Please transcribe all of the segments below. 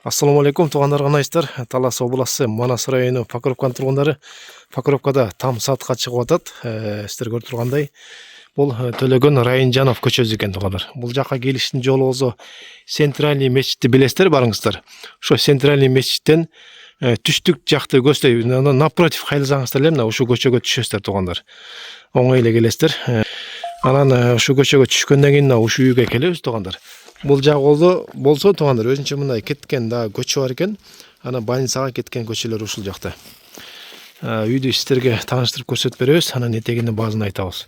Ассаламу алейкум, туугандар, канайсыздар. Талас областы Манас району Покровканын тургундары. Покровкада там саатка чыгып атат. Сиздер көрүп тургандай, бул Төлөгөн Райынжанов көчөсү экен, туугандар. Бул жака келиштин жолу болсо Центральный мечитти билесиздер, барыңыздар. Ошо Центральный мечиттен түштүк жакты көздөй, напротив кайласаңыздар эле мына ушу көчөгө түшөсүздөр, туугандар. Оңой эле келесиздер. Анан ушу көчөгө түшкөндөн кийин ушу үйгө келебиз, туугандар. Бул жак болсо туугандар, өзүнчө мындай кеткен да көчө бар экен. Анан больницага кеткен көчөлөр ушул жакта. Үйдү сиздерге тааныштырып көрсөтүп беребиз, анан этегинин баазын айтабыз.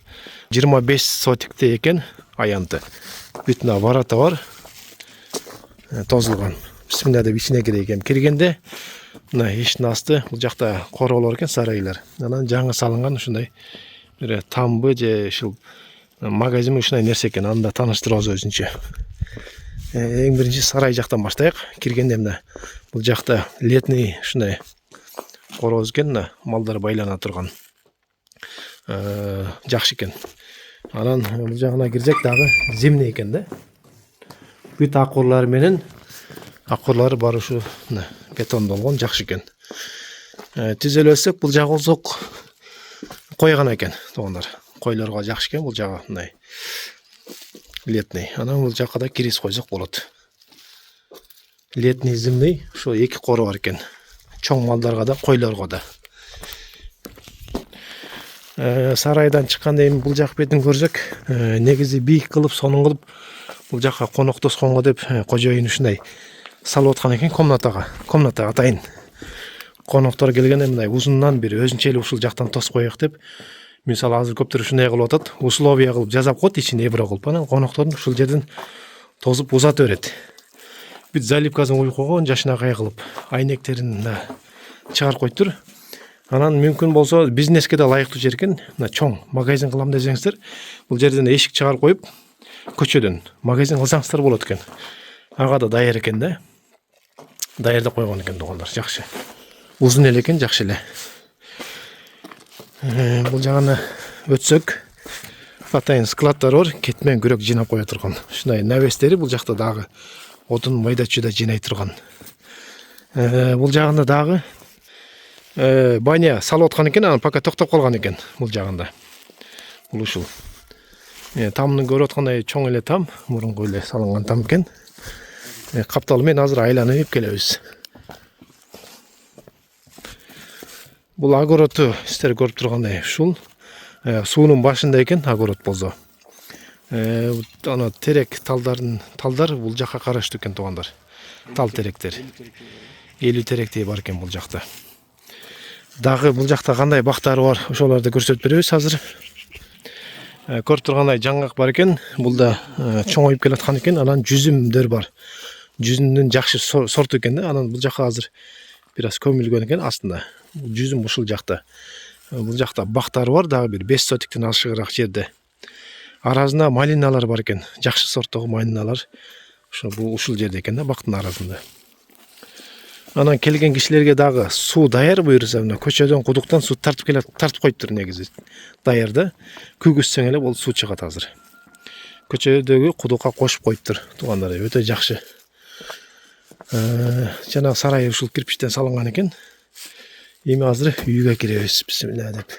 25 сотикте экен аянты. Бүтүн ворота бар. Тозулган. Бисмилля деп ичине кире экен. Киргенде мына эшиктин асты бул жакта короолор экен, сарайлар. Анан жаңы салынган ушундай бир тамбы же ушул магазин ушундай нерсе экен. Анда тааныштырабыз өзүнчө. Эң биринчи сарай жактан баштайык. Киргенде мына бул жакта летний ушундай корооз экен, мына малдар байлана турган. Жакшы экен. Анан бул жагына кирсек дагы зимний экен да. Бүт акурлары менен акурлары бар ушу бетондолгон, жакшы экен. Түзөлөсөк бул жак болсо кой гана экен, туугандар. Койлорго жакшы экен бул жагы мындай. Летний. Анан бул жакка да кириз койсок болот. Летний, зимний, ошо эки кору бар экен. Чоң малдарга да, койлорго да. Сарайдан чыккандан кийин бул жак бетин көрсөк, негизи бийик кылып, сонун кылып бул жакка конок тосконго деп кожоюн ушундай салып аткан экен комнатага. Комната атайын. Коноктор келгенде мындай узундан бир өзүнчө эле ушул жактан тосуп коёк деп. Мисалы азыр көптөр ушундай кылып атат, условия кылып жасап коет, ичин эбро кылып, анан коноктордун ушул жерден тосуп узата берет. Бүт заливкасын куюп койгон, жашынакай кылып, айнектерин чыгарып коюптур. Анан мүмкүн болсо бизнеске да лайыктуу жер экен. Мына чоң магазин кылам десеңиздер, бул жерден эшик чыгарып коюп, көчөдөн магазин кылсаңыздар болот экен. Ага да даяр экен да. Даярдап койгон экен, туугандар, жакшы. Узун эле экен, жакшы эле. Бул жагына өтсөк, атайын складдар бар, кетмен күрөк жыйнап кое турган. Ушундай навестери бул жакта дагы отун майда чүйдө жыйнай турган. Бул жагында дагы баня салып аткан экен, анан пока токтоп калган экен бул жагында. Бул ушул. Тамны көрүп аткандай чоң эле там, мурунку эле салынган там экен. Капталы менен азыр айланып келебиз. Бул огородту сиздер көрүп тургандай ушул суунун башында экен огород болсо. Ана терек талдар бул жакка караштуу экен, туугандар. Тал теректер. 50 теректей бар экен бул жакта. Дагы бул жакта кандай бактары бар, ошолорду көрсөтүп беребиз азыр. Көрүп тургандай жаңгак бар экен, бул да чоңоюп келаткан экен, анан жүзүмдөр бар. Жүзүмдүн жакшы сорту экен да, анан бул жакка азыр бир аз көмүлгөн экен астында. Жүзүм ушул жакта. Бул жакта бактары бар, дагы бир 5 сотиктен ашыгыраак жерде. Арасында малиналар бар экен, жакшы сорттогу малиналар. Ушул жерде экен да, бактын арасында. Анан келген кишилерге дагы суу даяр буюрса, мына көчөдөн кудуктан суу тартып коюптур негизи. Даяр да. Күгүзсөң эле бул суу чыгат азыр. Көчөдөгү кудукка кошуп коюптур, туугандар, өтө жакшы. Жана сарай ушул кирпичтен салынган экен. Эми азыр үйгө киребиз, бисмилля деп.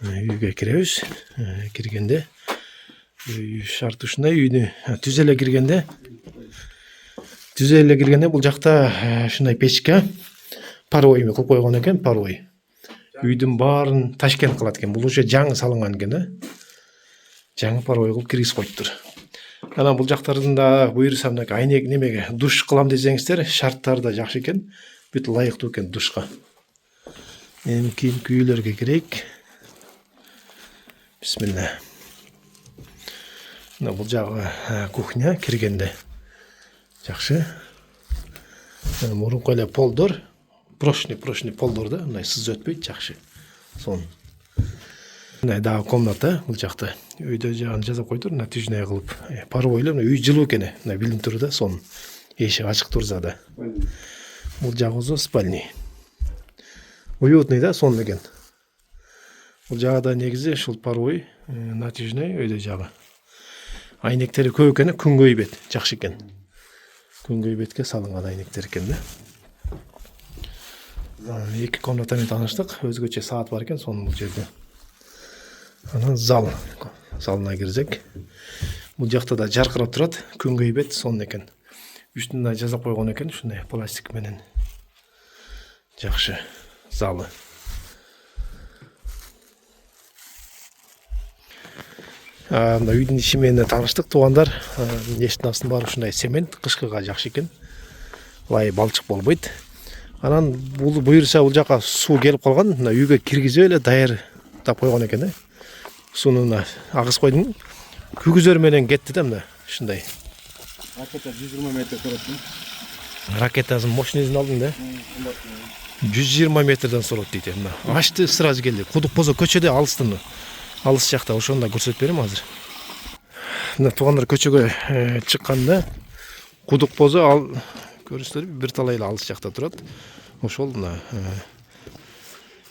Үйгө киребиз. Киргенде үй шарт ушундай, үйдү түз эле киргенде бул жакта ушундай печка паровой кылып койгон экен, паровой. Үйдүн баарын Ташкент кылат экен. Бул уже жаңы салынган экен да. Жаңы паровой кылып киргизип коюптур. Анан бул жактардын да буюрса мынакей айнек немеге душ кылам десеңиздер, шарттары да жакшы экен. Бүт лайыктуу экен душка. Эми кийинки үйлөргө кирейик. Бисмилля. Мына бул жагы кухня киргенде. Жакшы. Мурунку эле полдор, прошный полдор да, мындай сыз өтпөйт, жакшы. Сон. Мындай дагы комната бул жакта. Үйдө жагын жасап койдур, натыжный кылып. Паровойлор үй жылуу экен, мына билинип тур да, сон. Эшик ачык турса да. Бул жагы спальный. Уютный да, сон экен. Бул жагда негизи ушул паровой, натыжный өйдө жагы. Айнектери көп экен, күн көйбөйт, жакшы экен. күнгөй бетке салынган айнектер экен да. Эки комнатамен тааныштык. Өзгөчө саат бар экен, сону бул жерде. Анан залына кирсек. Бул жакта да жаркырап турат, күнгөй бет сонун экен. Үстүнө жазап койгон экен, ушундай пластик менен. Жакшы залы. Мына үйдүн иши менен тааныштык туугандар. Эшиктин астын баары ушундай цемент, кышкыга жакшы экен. Лай балчык болбойт. Анан бул буюрса бул жака суу келип калган, мына үйгө киргизип эле даярдап койгон экен да. Сууну агыз койдум. Күгүзөр менен кетти да мына ушундай. Ракета 120 метр турат. Ракетасын мощныйсын алдың да. 120 метрден сорот дейт. Мына ачты сразу келди. Кудук бозо көчөдө алыстын. Алыс жакта ошону да көрсөтүп берем азыр. Мына туугандар көчөгө чыкканда кудук бозо ал көрүсүңөрбү бир талай эле алыс жакта турат. Ошол мына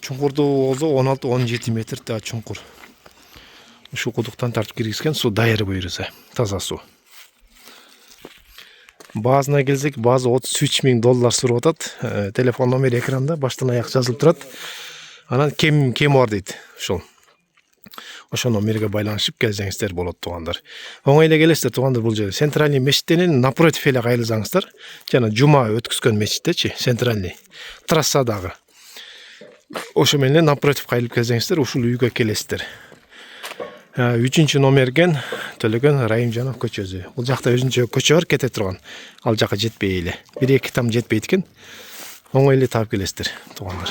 чуңкурдуу болсо 16-17 метр да чуңкур. Ушу кудуктан тартып киргизген суу даяр буюрса, таза суу. Баасына келсек, баасы $33,000 сурап атат. Телефон номери экранда баштан аяк жазылып турат. Анан кем бар дейт. Ошол номерге байланышып келсеңиздер болот туугандар. Оңой эле келесиздер туугандар, бул жер Центральный мечиттенин напротив эле кайрылсаңыздар, жана жума өткүзгөн мечиттечи, Центральный трассадагы. Ошо менен напротив кайрылып келсеңиздер, ушул үйгө келесиздер. 3 номерген Төлөгөн Райымжанов көчөсү. Бул жакта өзүнчө көчө бар, кете турган. Ал жака жетпей эле. 1-2 там жетпейт экен. Оңой эле таап келесиздер туугандар.